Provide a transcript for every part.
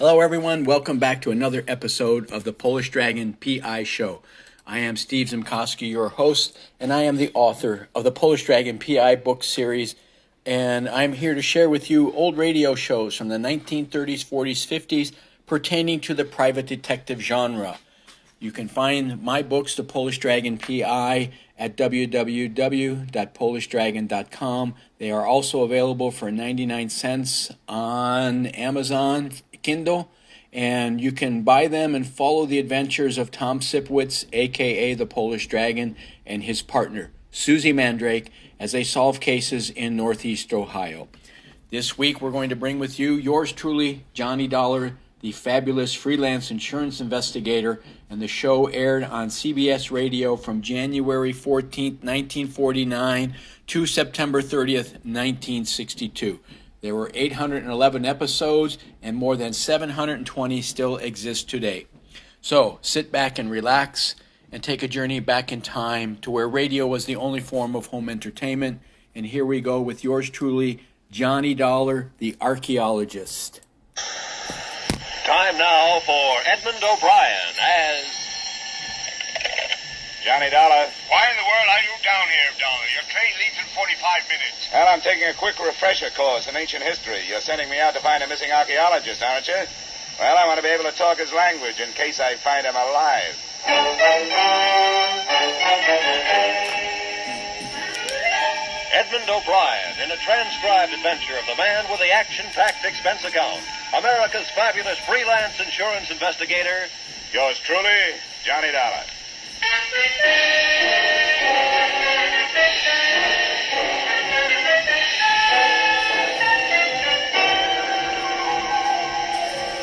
Hello, everyone. Welcome back to another episode of the Polish Dragon PI Show. I am Steve Zimkowski, your host, and I am the author of the Polish Dragon PI book series. And I'm here to share with you old radio shows from the 1930s, 40s, 50s pertaining to the private detective genre. You can find my books, The Polish Dragon PI, at www.polishdragon.com. They are also available for 99 cents on Amazon Kindle, and you can buy them and follow the adventures of Tom Sipowicz, a.k.a. the Polish Dragon, and his partner, Susie Mandrake, as they solve cases in Northeast Ohio. This week, we're going to bring with you yours truly, Johnny Dollar, the fabulous freelance insurance investigator, and the show aired on CBS Radio from January 14th, 1949 to September 30th, 1962. There were 811 episodes, and more than 720 still exist today. So sit back and relax and take a journey back in time to where radio was the only form of home entertainment. And here we go with yours truly, Johnny Dollar, the Archeologist. Time now for Edmund O'Brien as Johnny Dollar. Why in the world are you down here, Dollar? Your train leaves in 45 minutes. Well, I'm taking a quick refresher course in ancient history. You're sending me out to find a missing archaeologist, aren't you? Well, I want to be able to talk his language in case I find him alive. Edmund O'Brien in a transcribed adventure of the man with the action-packed expense account, America's fabulous freelance insurance investigator, Yours truly, Johnny Dollar.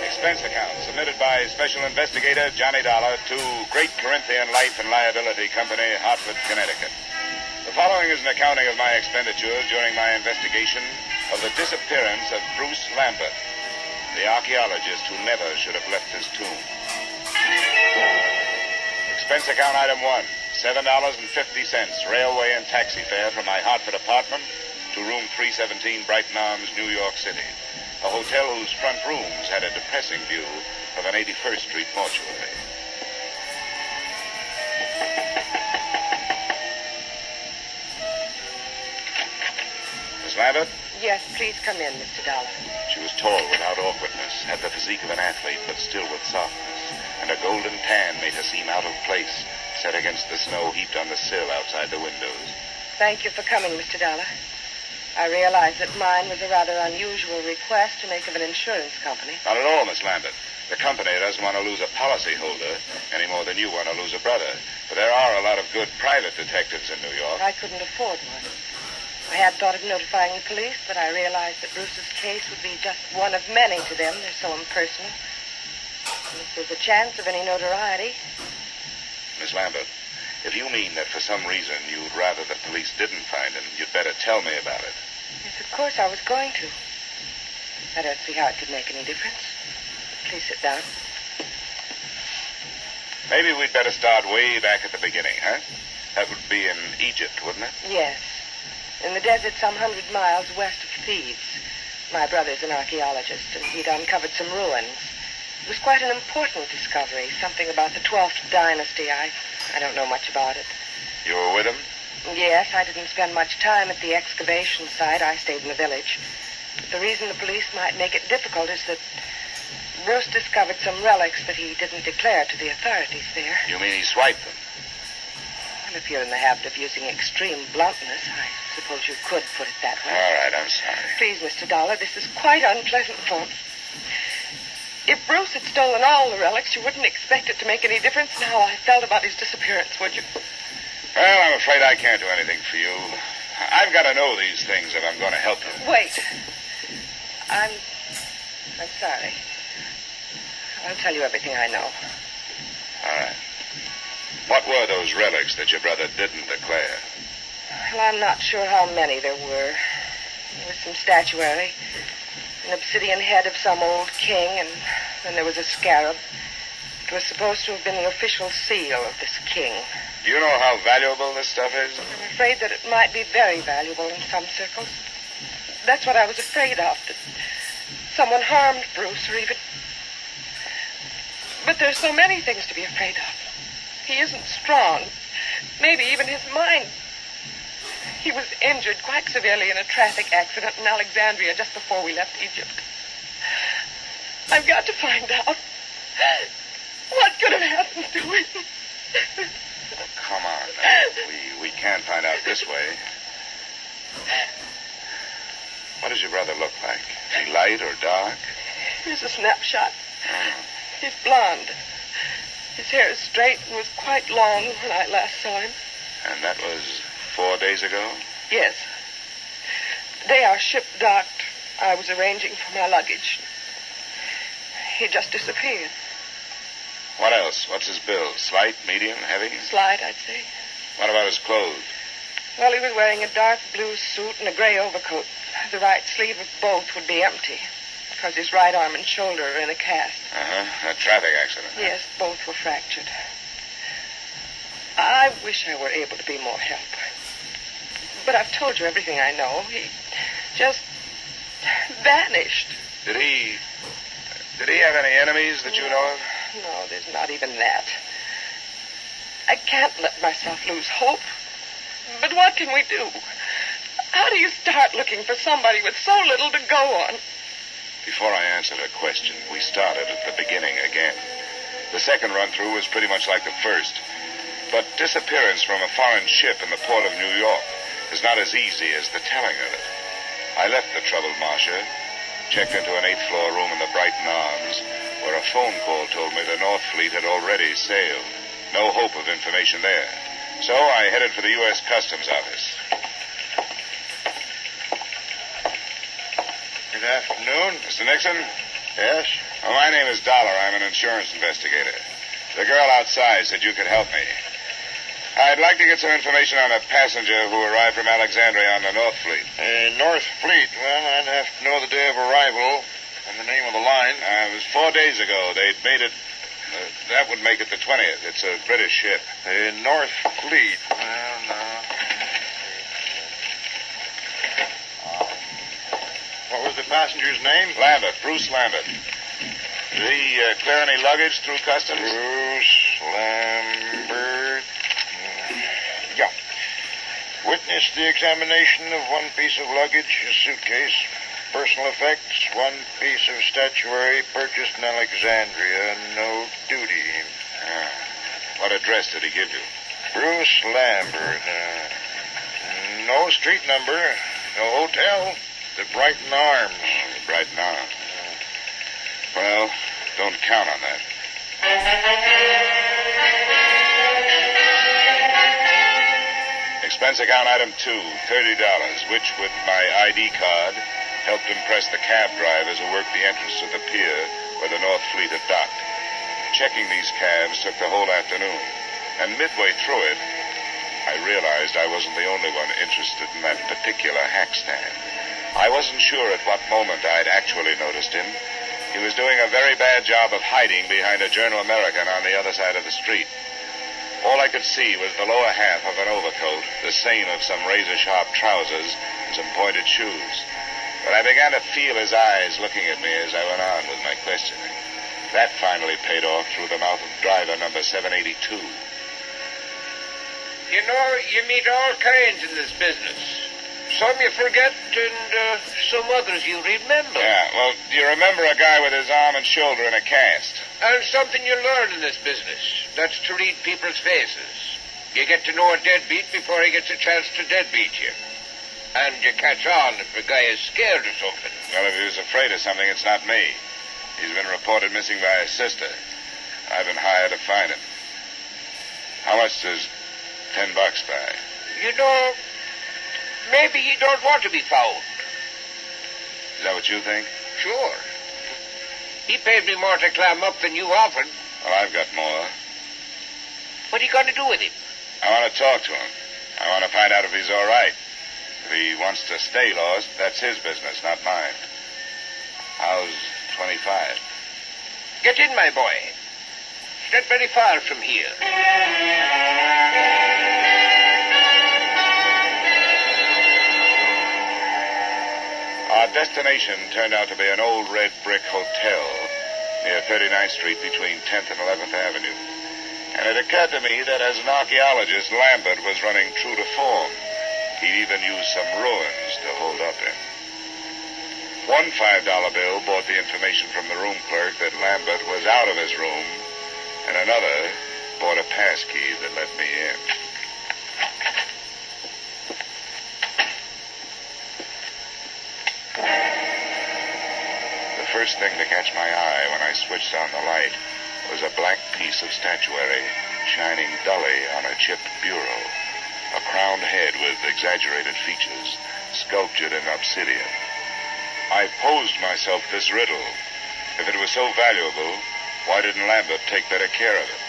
Expense account submitted by Special Investigator Johnny Dollar to Great Corinthian Life and Liability Company, Hartford, Connecticut. The following is an accounting of my expenditures during my investigation of the disappearance of Bruce Lambert, the archaeologist who never should have left his tomb. Expense account item 1, $7.50 railway and taxi fare from my Hartford apartment to room 317 Brighton Arms, New York City, a hotel whose front rooms had a depressing view of an 81st Street mortuary. Miss Lambert? Yes, please come in, Mr. Dollar. She was tall without awkwardness, had the physique of an athlete, but still with softness, and a golden tan made her seem out of place, set against the snow heaped on the sill outside the windows. Thank you for coming, Mr. Dollar. I realize that mine was a rather unusual request to make of an insurance company. Not at all, Miss Lambert. The company doesn't want to lose a policyholder any more than you want to lose a brother. But there are a lot of good private detectives in New York. I couldn't afford one. I had thought of notifying the police, but I realized that Bruce's case would be just one of many to them. They're so impersonal. And if there's a chance of any notoriety... Miss Lambert, if you mean that for some reason you'd rather the police didn't find him, you'd better tell me about it. Yes, of course I was going to. I don't see how it could make any difference. Please sit down. Maybe we'd better start way back at the beginning, huh? That would be in Egypt, wouldn't it? Yes. In the desert some 100 miles west of Thebes. My brother's an archaeologist, and he'd uncovered some ruins. It was quite an important discovery, something about the 12th dynasty. I don't know much about it. You were with him? Yes, I didn't spend much time at the excavation site. I stayed in the village. But the reason the police might make it difficult is that Bruce discovered some relics that he didn't declare to the authorities there. You mean he swiped them? Well, if you're in the habit of using extreme bluntness, I suppose you could put it that way. All right, I'm sorry. Please, Mr. Dollar, this is quite unpleasant, folks. If Bruce had stolen all the relics, you wouldn't expect it to make any difference in how I felt about his disappearance, would you? Well, I'm afraid I can't do anything for you. I've got to know these things if I'm going to help you. Wait. I'm sorry. I'll tell you everything I know. All right. What were those relics that your brother didn't declare? Well, I'm not sure how many there were. There was some statuary, an obsidian head of some old king, and then there was a scarab. It was supposed to have been the official seal of this king. Do you know how valuable this stuff is? I'm afraid that it might be very valuable in some circles. That's what I was afraid of, that someone harmed Bruce or even But there's so many things to be afraid of. He isn't strong. Maybe even his mind. He was injured quite severely in a traffic accident in Alexandria just before we left Egypt. I've got to find out what could have happened to him. Come on. We can't find out this way. What does your brother look like? Is he light or dark? Here's a snapshot. He's blonde. His hair is straight and was quite long when I last saw him. And that was 4 days ago? Yes. The day our ship docked, I was arranging for my luggage. He just disappeared. What else? What's his build? Slight, medium, heavy? Slight, I'd say. What about his clothes? Well, he was wearing a dark blue suit and a gray overcoat. The right sleeve of both would be empty, because his right arm and shoulder are in a cast. Uh-huh. A traffic accident. Yes, both were fractured. I wish I were able to be more help. But I've told you everything I know. He just vanished. Did he have any enemies that you know of? No, there's not even that. I can't let myself lose hope. But what can we do? How do you start looking for somebody with so little to go on? Before I answered her question, we started at the beginning again. The second run-through was pretty much like the first. But disappearance from a foreign ship in the port of New York is not as easy as the telling of it. I left the troubled Marcia, checked into an 8th-floor room in the Brighton Arms, where a phone call told me the North Fleet had already sailed. No hope of information there. So I headed for the U.S. Customs Office. Good afternoon. Mr. Nixon? Yes? Oh, my name is Dollar. I'm an insurance investigator. The girl outside said you could help me. I'd like to get some information on a passenger who arrived from Alexandria on the North Fleet. North Fleet. Well, I'd have to know the day of arrival and the name of the line. It was 4 days ago. They'd made it... that would make it the 20th. It's a British ship. North Fleet. Well, no. What was the passenger's name? Lambert, Bruce Lambert. Did he clear any luggage through customs? Bruce Lambert. Yeah. Witnessed the examination of one piece of luggage, his suitcase, personal effects, one piece of statuary purchased in Alexandria, no duty. What address did he give you? Bruce Lambert. No street number, no hotel. The Brighton Arms. The Brighton Arms. Well, don't count on that. Expense account item 2, $30, which with my ID card helped impress the cab drivers who worked the entrance to the pier where the North Fleet had docked. Checking these cabs took the whole afternoon, and midway through it, I realized I wasn't the only one interested in that particular hack stand. I wasn't sure at what moment I'd actually noticed him. He was doing a very bad job of hiding behind a Journal American on the other side of the street. All I could see was the lower half of an overcoat, the seam of some razor-sharp trousers, and some pointed shoes. But I began to feel his eyes looking at me as I went on with my questioning. That finally paid off through the mouth of driver number 782. You know, you meet all kinds in this business. Some you forget, and some others you remember. Yeah, well, do you remember a guy with his arm and shoulder in a cast? And something you learn in this business. That's to read people's faces. You get to know a deadbeat before he gets a chance to deadbeat you. And you catch on if a guy is scared or something. Well, if he was afraid of something, it's not me. He's been reported missing by his sister. I've been hired to find him. How much does $10 buy? You know, maybe he don't want to be found. Is that what you think? Sure. He paid me more to climb up than you offered. Well, I've got more. What are you going to do with him? I want to talk to him. I want to find out if he's all right. If he wants to stay lost, that's his business, not mine. How's 25? Get in, my boy. It's not very far from here. Our destination turned out to be an old red brick hotel near 39th Street between 10th and 11th Avenue. And it occurred to me that as an archaeologist, Lambert was running true to form. He'd even used some ruins to hold up in. One $5 bill brought the information from the room clerk that Lambert was out of his room, and another brought a pass key that let me in. The first thing to catch my eye when I switched on the light was a black piece of statuary shining dully on a chipped bureau, a crowned head with exaggerated features, sculptured in obsidian. I posed myself this riddle. If it was so valuable, why didn't Lambert take better care of it?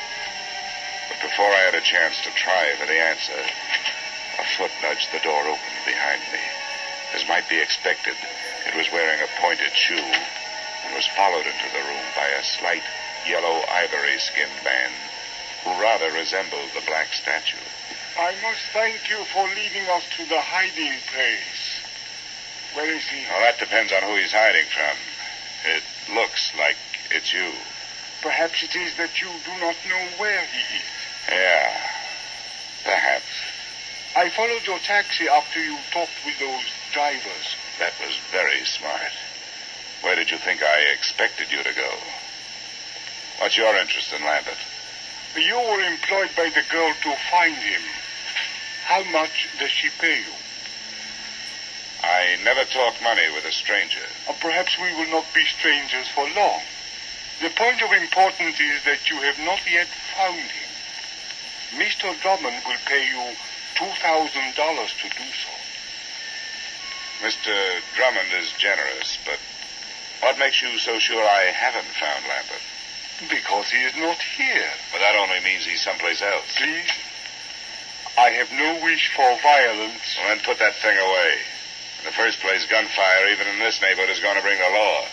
But before I had a chance to try for the answer, a foot nudged the door open behind me. As might be expected, it was wearing a pointed shoe and was followed into the room by a slight yellow ivory-skinned man who rather resembled the black statue. I must thank you for leading us to the hiding place. Where is he? Well, that depends on who he's hiding from. It looks like it's you. Perhaps it is that you do not know where he is. Yeah, perhaps. I followed your taxi after you talked with those drivers. That was very smart. Where did you think I expected you to go? What's your interest in Lambert? You were employed by the girl to find him. How much does she pay you? I never talk money with a stranger. Perhaps we will not be strangers for long. The point of importance is that you have not yet found him. Mr. Drummond will pay you $2,000 to do so. Mr. Drummond is generous, but what makes you so sure I haven't found Lambert? Because he is not here. But that only means he's someplace else. Please? I have no wish for violence. Well, then put that thing away. In the first place, gunfire, even in this neighborhood, is going to bring the law.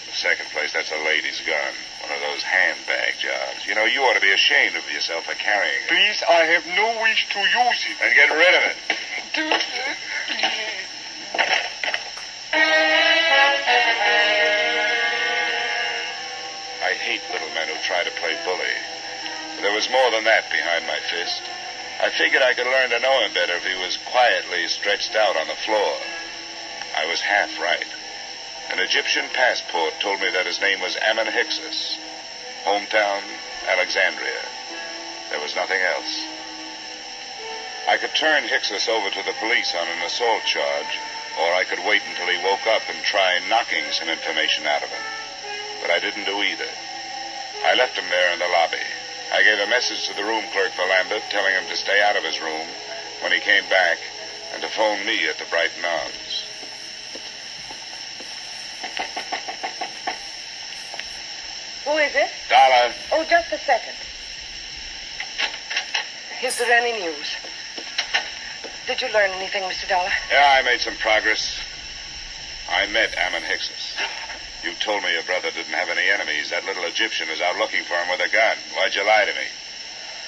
In the second place, that's a lady's gun. One of those handbag jobs. You know, you ought to be ashamed of yourself for carrying it. Please, I have no wish to use it. Then get rid of it. I hate little men who try to play bully. But there was more than that behind my fist. I figured I could learn to know him better if he was quietly stretched out on the floor. I was half right. An Egyptian passport told me that his name was Ammon Hyksos. Hometown, Alexandria. There was nothing else. I could turn Hyksos over to the police on an assault charge, or I could wait until he woke up and try knocking some information out of him. But I didn't do either. I left him there in the lobby. I gave a message to the room clerk for Lambert, telling him to stay out of his room when he came back and to phone me at the Brighton Arms. Who is it? Dollar. Oh, just a second. Is there any news? Did you learn anything, Mr. Dollar? Yeah, I made some progress. I met Ammon Hyksos. You told me your brother didn't have any enemies. That little Egyptian is out looking for him with a gun. Why'd you lie to me?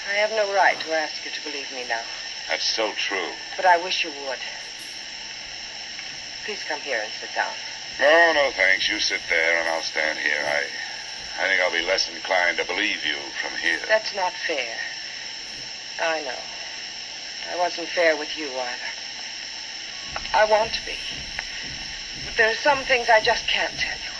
I have no right to ask you to believe me now. That's so true. But I wish you would. Please come here and sit down. No, thanks. You sit there and I'll stand here. I think I'll be less inclined to believe you from here. That's not fair. I know. I wasn't fair with you either. I want to be. But there are some things I just can't tell you.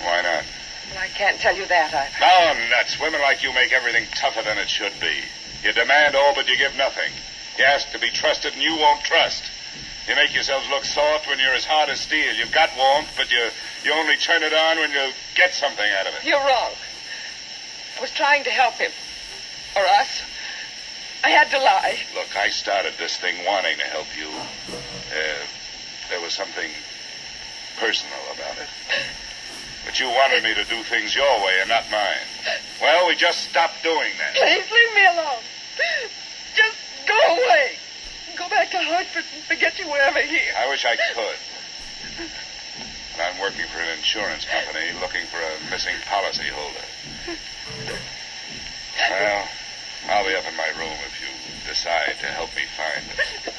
Why not? Well, I can't tell you that either. Oh, nuts. Women like you make everything tougher than it should be. You demand all, but you give nothing. You ask to be trusted, and you won't trust. You make yourselves look soft when you're as hard as steel. You've got warmth, but you only turn it on when you get something out of it. You're wrong. I was trying to help him. Or us. I had to lie. Look, I started this thing wanting to help you. There was something personal about it. But you wanted me to do things your way and not mine. Well, we just stopped doing that. Please leave me alone. Just go away. Go back to Hartford and forget you were ever here. I wish I could. But I'm working for an insurance company looking for a missing policy holder. Well, I'll be up in my room if you decide to help me find it.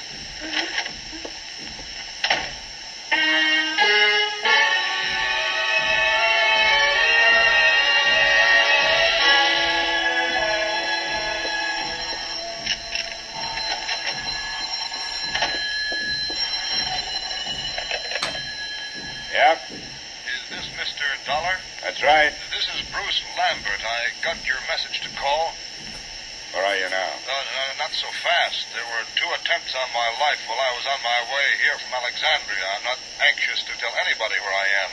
Mr. Dollar? That's right. This is Bruce Lambert. I got your message to call. Where are you now? Not so fast. There were 2 attempts on my life while I was on my way here from Alexandria. I'm not anxious to tell anybody where I am.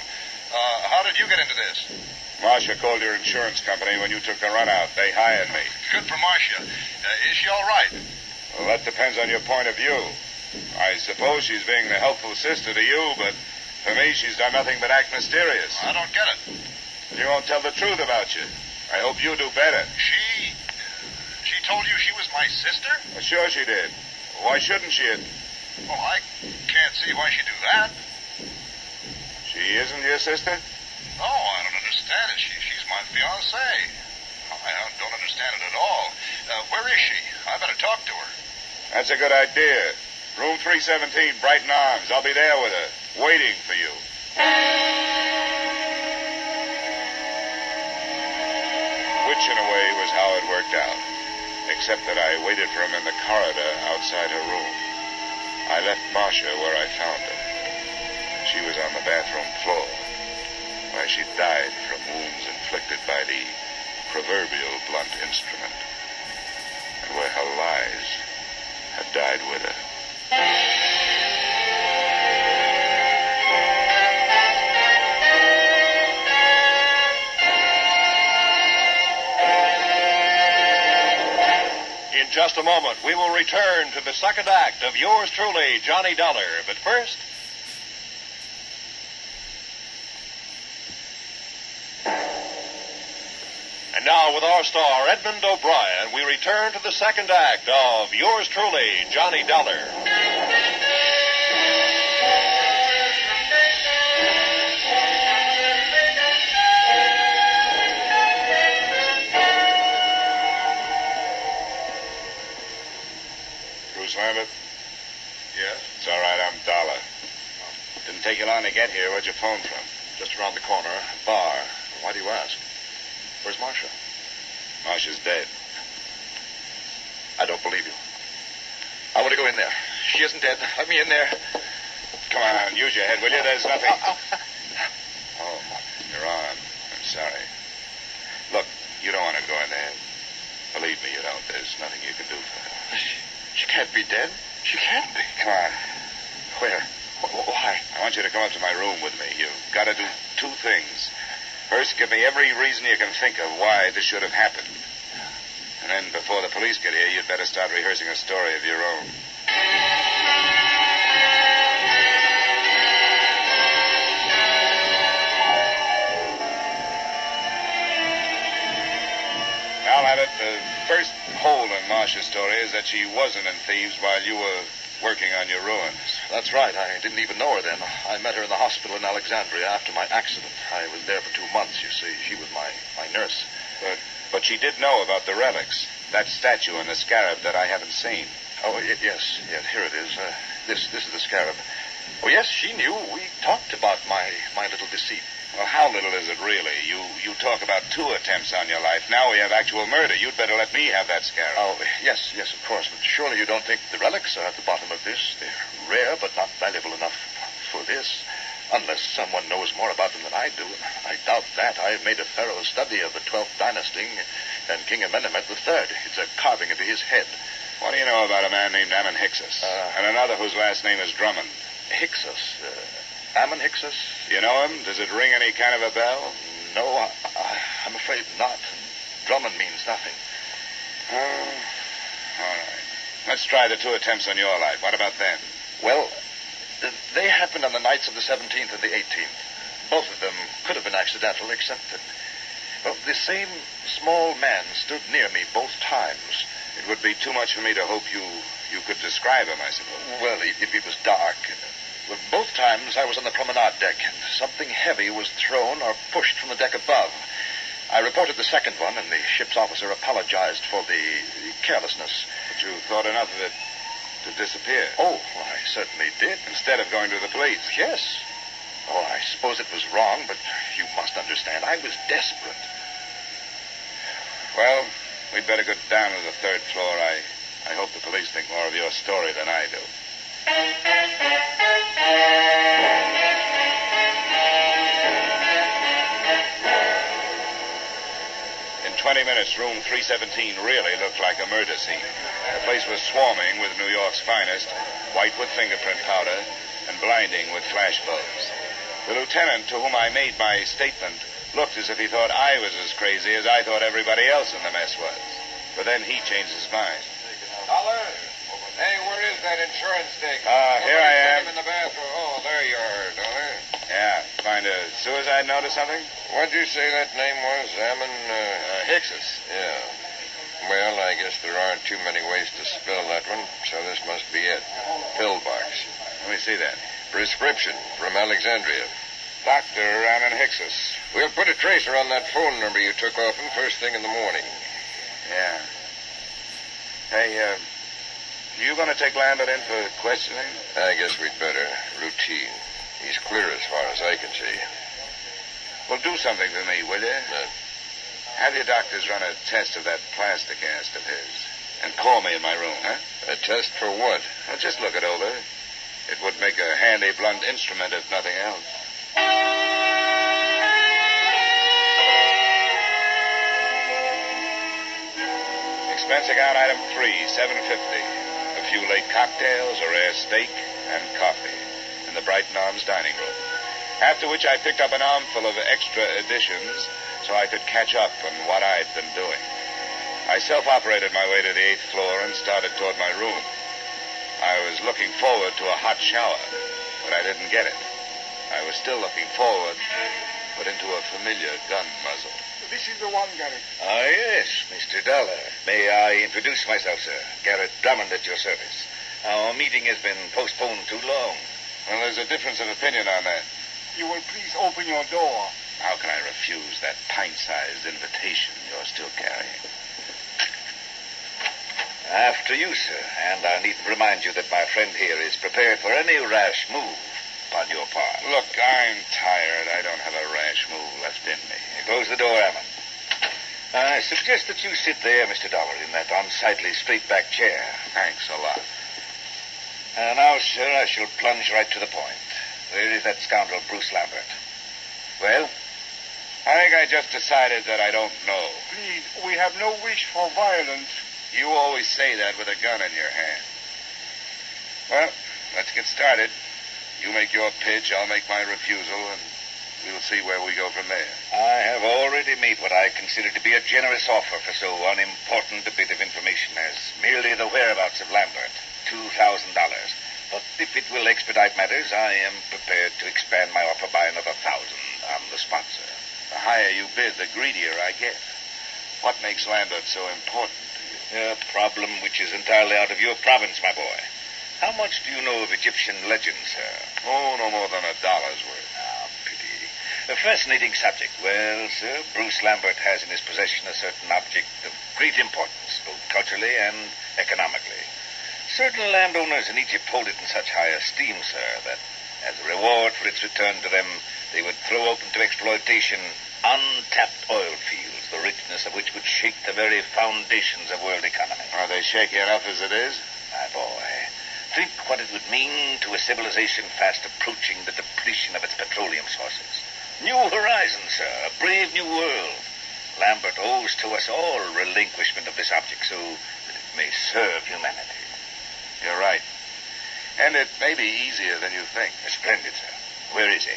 How did you get into this? Marcia called your insurance company when you took the run out. They hired me. Good for Marcia. Is she all right? Well, that depends on your point of view. I suppose she's being the helpful sister to you, but for me, she's done nothing but act mysterious. I don't get it. She won't tell the truth about you. I hope you do better. She told you she was my sister? Well, sure she did. Why shouldn't she? Well, I can't see why she'd do that. She isn't your sister? No, I don't understand it. She's my fiancée. I don't understand it at all. Where is she? I better talk to her. That's a good idea. Room 317, Brighton Arms. I'll be there with her, waiting for you. Which, in a way, was how it worked out. Except that I waited for him in the corridor outside her room. I left Marcia where I found her. She was on the bathroom floor. Why, she died from wounds inflicted by the proverbial blunt instrument. And where her lies had died with her. In just a moment, we will return to the second act of yours truly, Johnny Dollar. But first... And now, with our star, Edmund O'Brien, we return to the second act of yours truly, Johnny Dollar. Bruce Lambert? Yes? It's all right, I'm Dollar. Didn't take you long to get here. Where'd you phone from? Just around the corner. Bar. Why do you ask? Where's Marcia? Marcia's dead. I don't believe you. I want to go in there. She isn't dead. Let me in there. Come on, use your head, will you? There's nothing... Oh, your arm. I'm sorry. Look, you don't want to go in there. Believe me, you don't. There's nothing you can do for her. She can't be dead. She can't be. Come on. Where? Why? I want you to come up to my room with me. You've got to do 2 things. First, give me every reason you can think of why this should have happened. And then, before the police get here, you'd better start rehearsing a story of your own. Now, Abbott, the first hole in Marcia's story is that she wasn't in Thieves while you were working on your ruins. That's right. I didn't even know her then. I met her in the hospital in Alexandria after my accident. I was there for 2 months, you see. She was my nurse. But she did know about the relics. That statue and the scarab that I haven't seen. Oh, yes. Here it is. This is the scarab. Oh, yes, she knew. We talked about my little deceit. Well, how little is it really? You talk about 2 attempts on your life. Now we have actual murder. You'd better let me have that scarab. Oh, yes, of course. But surely you don't think the relics are at the bottom of this? They're rare, but not valuable enough for this. Unless someone knows more about them than I do. I doubt that. I've made a thorough study of the 12th dynasty and King Amenemhet III. It's a carving into his head. What do you know about a man named Ammon Hyksos? And another whose last name is Drummond? Hyksos? Ammon Hyksos? You know him? Does it ring any kind of a bell? No, I'm afraid not. Drummond means nothing. Oh, all right. Let's try the 2 attempts on your life. What about them? Well, they happened on the nights of the 17th and the 18th. Both of them could have been accidental, except that, well, the same small man stood near me both times. It would be too much for me to hope you could describe him, I suppose. Well, it was dark. Both times I was on the promenade deck, and something heavy was thrown or pushed from the deck above. I reported the second one, and the ship's officer apologized for the carelessness. But you thought enough of it to disappear? Oh, well, I certainly did. Instead of going to the police? Yes. Oh, I suppose it was wrong, but you must understand, I was desperate. Well, we'd better go down to the 3rd floor. I hope the police think more of your story than I do. 20 minutes, room 317 really looked like a murder scene. The place was swarming with New York's finest, white with fingerprint powder, and blinding with flash bulbs. The lieutenant to whom I made my statement looked as if he thought I was as crazy as I thought everybody else in the mess was. But then he changed his mind. Dollar? Hey, where is that insurance stick? Here I am. In the bathroom. Oh, there you are, Dollar. Yeah, find a suicide note or something? What'd you say that name was? Ammon, Hixus. Yeah. Well, I guess there aren't too many ways to spell that one, so this must be it. Pillbox. Let me see that. Prescription from Alexandria. Dr. Ammon Hixus. We'll put a tracer on that phone number you took off him first thing in the morning. Yeah. Hey, you going to take Lambert in for questioning? I guess we'd better. Routine. He's clear as far as I can see. Well, do something for me, will you? Have your doctors run a test of that plastic cast of his. And call me in my room, huh? A test for what? Well, just look it over. It would make a handy blunt instrument if nothing else. Expense account item 3, $7.50. A few late cocktails, a rare steak, and coffee in the Brighton Arms dining room. After which I picked up an armful of extra editions so I could catch up on what I'd been doing. I self-operated my way to the 8th floor and started toward my room. I was looking forward to a hot shower, but I didn't get it. I was still looking forward, but into a familiar gun muzzle. This is the one, Garrett. Ah, yes, Mr. Dollar. May I introduce myself, sir? Garrett Drummond at your service. Our meeting has been postponed too long. Well, there's a difference of opinion on that. You will please open your door. How can I refuse that pint-sized invitation you're still carrying? After you, sir. And I needn't remind you that my friend here is prepared for any rash move upon your part. Look, I'm tired. I don't have a rash move left in me. Close the door, Ammon. I suggest that you sit there, Mr. Dollar, in that unsightly straight-back chair. Thanks a lot. Now, sir, I shall plunge right to the point. Where is that scoundrel, Bruce Lambert? Well? I think I just decided that I don't know. Please, we have no wish for violence. You always say that with a gun in your hand. Well, let's get started. You make your pitch, I'll make my refusal, and we'll see where we go from there. I have already made what I consider to be a generous offer for so unimportant a bit of information as merely the whereabouts of Lambert. $2,000. But if it will expedite matters, I am prepared to expand my offer by another 1,000 on the sponsor. The higher you bid, the greedier I get. What makes Lambert so important to you? A problem which is entirely out of your province, my boy. How much do you know of Egyptian legends, sir? Oh, no more than $1 worth. Ah, pity. A fascinating subject. Well, sir, Bruce Lambert has in his possession a certain object of great importance, both culturally and economically. Certain landowners in Egypt hold it in such high esteem, sir, that as a reward for its return to them, they would throw open to exploitation untapped oil fields, the richness of which would shake the very foundations of world economy. Are they shaky enough as it is? My boy, think what it would mean to a civilization fast approaching the depletion of its petroleum sources. New horizons, sir, a brave new world. Lambert owes to us all relinquishment of this object so that it may serve humanity. You're right. And it may be easier than you think. Splendid, sir. Where is he?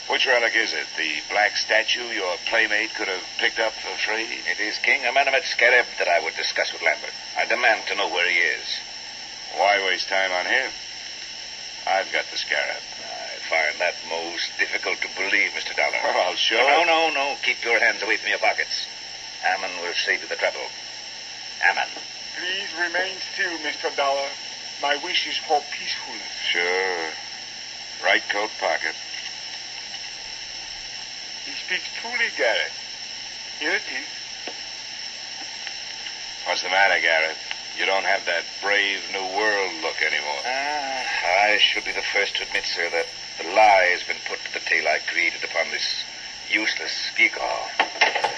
Which relic is it? The black statue your playmate could have picked up for free? It is King Amenemhet Scarab that I would discuss with Lambert. I demand to know where he is. Why waste time on him? I've got the scarab. I find that most difficult to believe, Mr. Dollar. Well, I'll show No, it. no. Keep your hands away from your pockets. Ammon will save you the trouble. Ammon. Please remain still, Mr. Dollar. My wish is for peacefulness. Sure. Right coat pocket. He speaks truly, Garrett. Here it is. What's the matter, Garrett? You don't have that brave new world look anymore. I should be the first to admit, sir, that the lie has been put to the tale I created upon this useless gewgaw.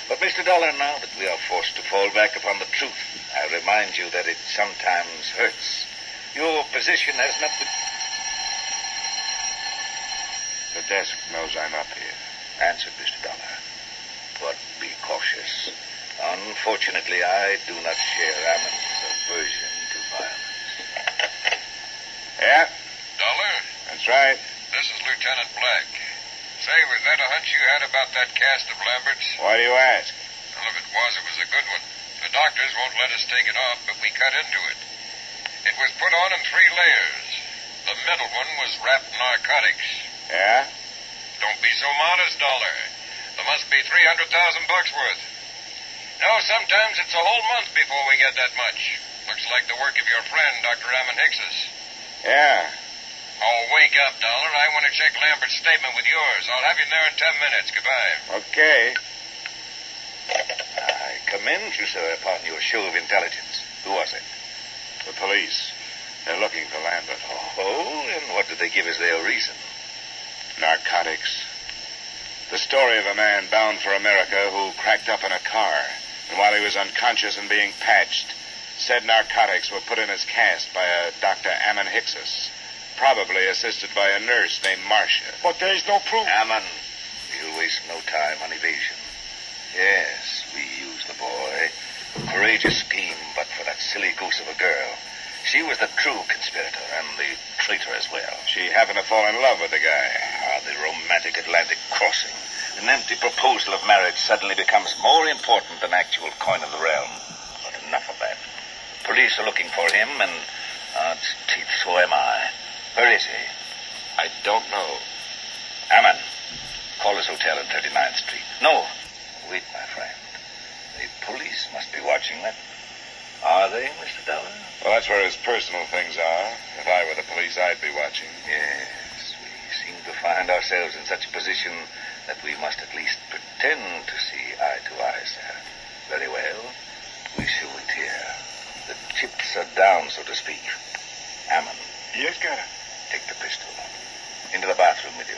But, Mr. Dollar, now that we are forced to fall back upon the truth, I remind you that it sometimes hurts. Your position has not been... The desk knows I'm up here. Answered, Mr. Dollar. But be cautious. On Unfortunately, I do not share Ammon's aversion to violence. Yeah, Dollar, that's right. this is Lieutenant Black. Say, was that a hunch you had about that cast of Lambert's? Why do you ask? Well, if it was a good one. The doctors won't let us take it off, but we cut into it. It was put on in 3 layers. The middle one was wrapped narcotics. Yeah? Don't be so modest, Dollar. There must be $300,000 worth. No, sometimes it's a whole month before we get that much. Looks like the work of your friend, Dr. Ammon Hicks's. Yeah. Oh, wake up, Dollar. I want to check Lambert's statement with yours. I'll have you there in 10 minutes. Goodbye. Okay. I commend you, sir, upon your show of intelligence. Who was it? The police. They're looking for Lambert. Oh, and what did they give as their reason? Narcotics. The story of a man bound for America who cracked up in a car, and while he was unconscious and being patched, said narcotics were put in his cast by a Dr. Ammon Hicks's, probably assisted by a nurse named Marcia. But there's no proof. Ammon, we'll waste no time on evasion. Yes, we used the boy. Courageous scheme, but for that silly goose of a girl. She was the true conspirator and the traitor as well. She happened to fall in love with the guy. The romantic Atlantic crossing. An empty proposal of marriage suddenly becomes more important than actual coin of the realm. But enough of that. The police are looking for him, and odds teeth, so am I. Where is he? I don't know. Ammon, call his hotel on 39th Street. No, wait, my friend. The police must be watching that. Are they, Mr. Dollar? Well, that's where his personal things are. If I were the police, I'd be watching. Yes, we seem to find ourselves in such a position that we must at least pretend to see eye to eye, sir. Very well. We shall wait here. The chips are down, so to speak. Ammon. Yes, Garrett. Take the pistol. Into the bathroom with you.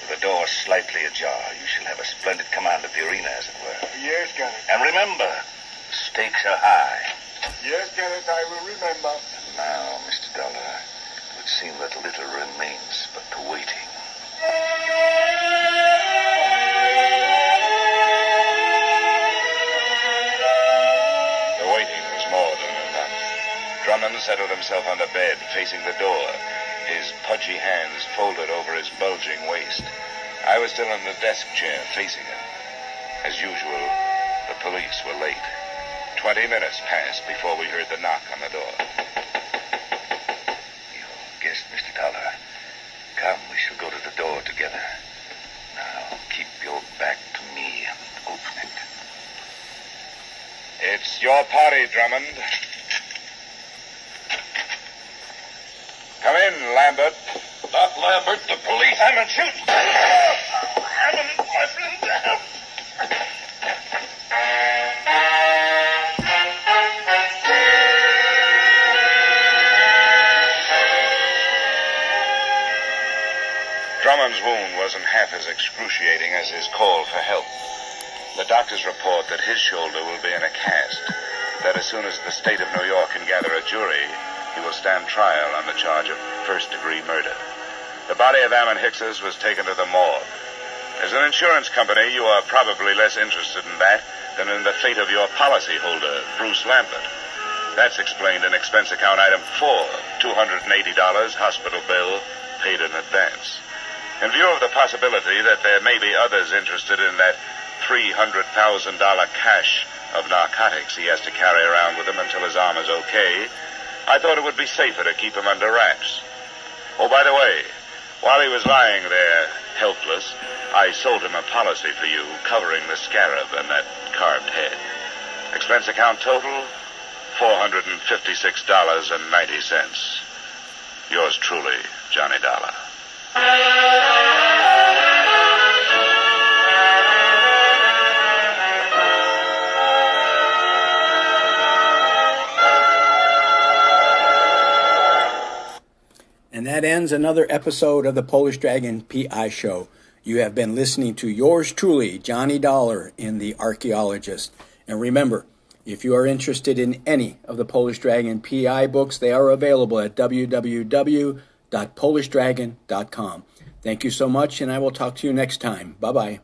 With the door slightly ajar, you shall have a splendid command of the arena, as it were. Yes, Garrett. And remember, the stakes are high. Yes, Garrett, I will remember. And now, Mr. Dollar, it would seem that little remains but the waiting. The waiting was more than enough. Drummond settled himself on the bed, facing the door, his pudgy hands folded over his bulging waist. I was still in the desk chair, facing him. As usual, the police were late. 20 minutes passed before we heard the knock on the door. Your guest, Mr. Dollar. Come, we shall go to the door together. Now, keep your back to me and open it. It's your party, Drummond. Come in, Lambert. Not Lambert, the police. Ammon, shoot! Ammon, my friend. Drummond's wound wasn't half as excruciating as his call for help. The doctors report that his shoulder will be in a cast, that as soon as the state of New York can gather a jury, he will stand trial on the charge of first-degree murder. The body of Ammon Hicks's was taken to the morgue. As an insurance company, you are probably less interested in that than in the fate of your policyholder, Bruce Lambert. That's explained in expense account item 4, $280 hospital bill paid in advance. In view of the possibility that there may be others interested in that $300,000 cache of narcotics he has to carry around with him until his arm is okay, I thought it would be safer to keep him under wraps. Oh, by the way, while he was lying there, helpless, I sold him a policy for you covering the scarab and that carved head. Expense account total, $456.90. Yours truly, Johnny Dollar. And that ends another episode of the Polish Dragon PI Show. You have been listening to yours truly, Johnny Dollar, in the Archeologist. And remember, if you are interested in any of the Polish Dragon PI books, they are available at www.polishdragon.com. Thank you so much, and I will talk to you next time. Bye-bye.